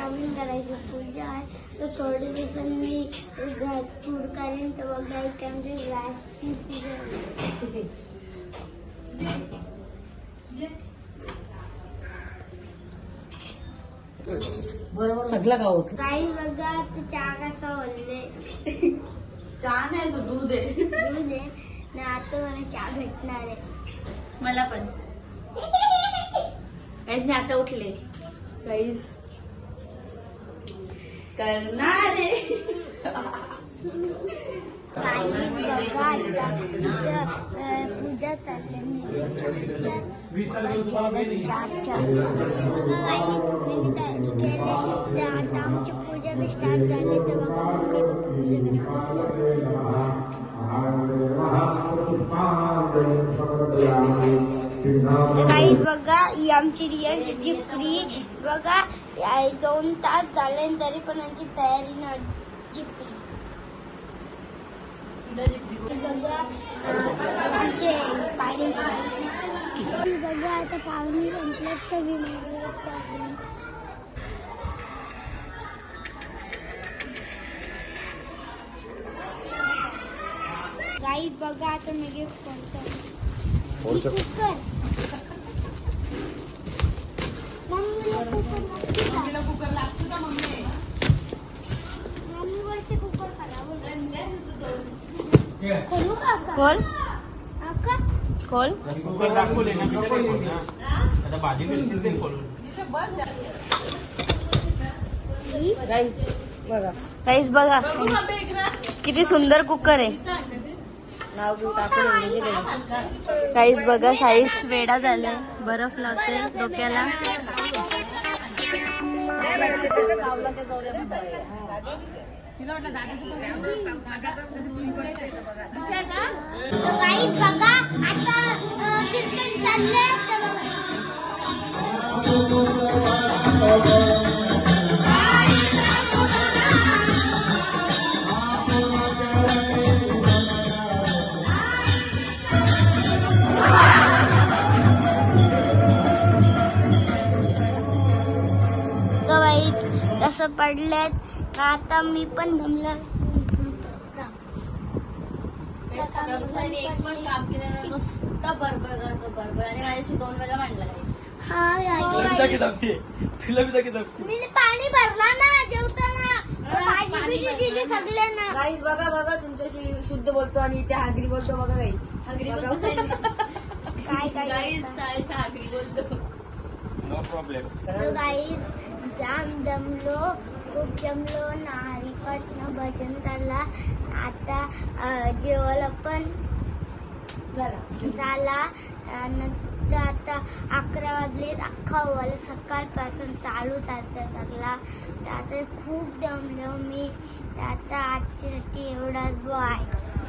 नवीन करायची पूजा आहे तर थोडे दिवसांनी पूर करेन तर बघा इथे बरोबर सगळं गाव होत काही बघा ते चहा कसा बोलले चहा नाही तो दूध आहे दूध आहे ना आता मला चहा भेटणार आहे मला पण काहीच मी आता उठले काहीच करणार आहे पूजा चालली आता आमची पूजा बी स्टार्ट झाली तर बघा मम्मी पप्पा पूजा काही बघा ही आमची रियांची जिपरी बघा 2 तास झाले तरी पण आमची तयारी न जिपरी बघा आमचे बघा आता पाहुणे संपल्यात तर गाईत बघा आता मी गिफ्ट करतो कुकर मम्मीला कुकर लागतो का मम्मी वरती कुकर खोलू का खोल अक्का खोल कुकर दाखवले ना आता भाजी मिळतील ते खोलून काहीच बघा किती सुंदर कुकर आहे काहीच बघा साईज वेडा झालाय बर्फ लावते डोक्याला बघा आता कीर्तन चाललंय तसं पडलेत का आता मी पण दमला एक पण काम केलं नुसतं बरोबर करतो बरोबर आणि माझ्याशी 2 वेळा मांडला मी पाणी भरला ना जेवताना भाजी बिजी दिली सगळ्यांना गाईस बघा बघा तुमच्याशी शुद्ध बोलतो आणि इथे हागरी बोलतो बघा गाईस हागरी बोलतो काय गाईस हागरी बोलतो नो प्रॉब्लेम गाईस जाम जमलो खूप जमलो ना हरिपाठनं भजन झाला आता जेवायला पण झाला नंतर आता 11 वाजले अख्खा वाला सकाळपासून चालू झाला सगळा आता खूप दमलो मी आता आजच्यासाठी एवढाच बाय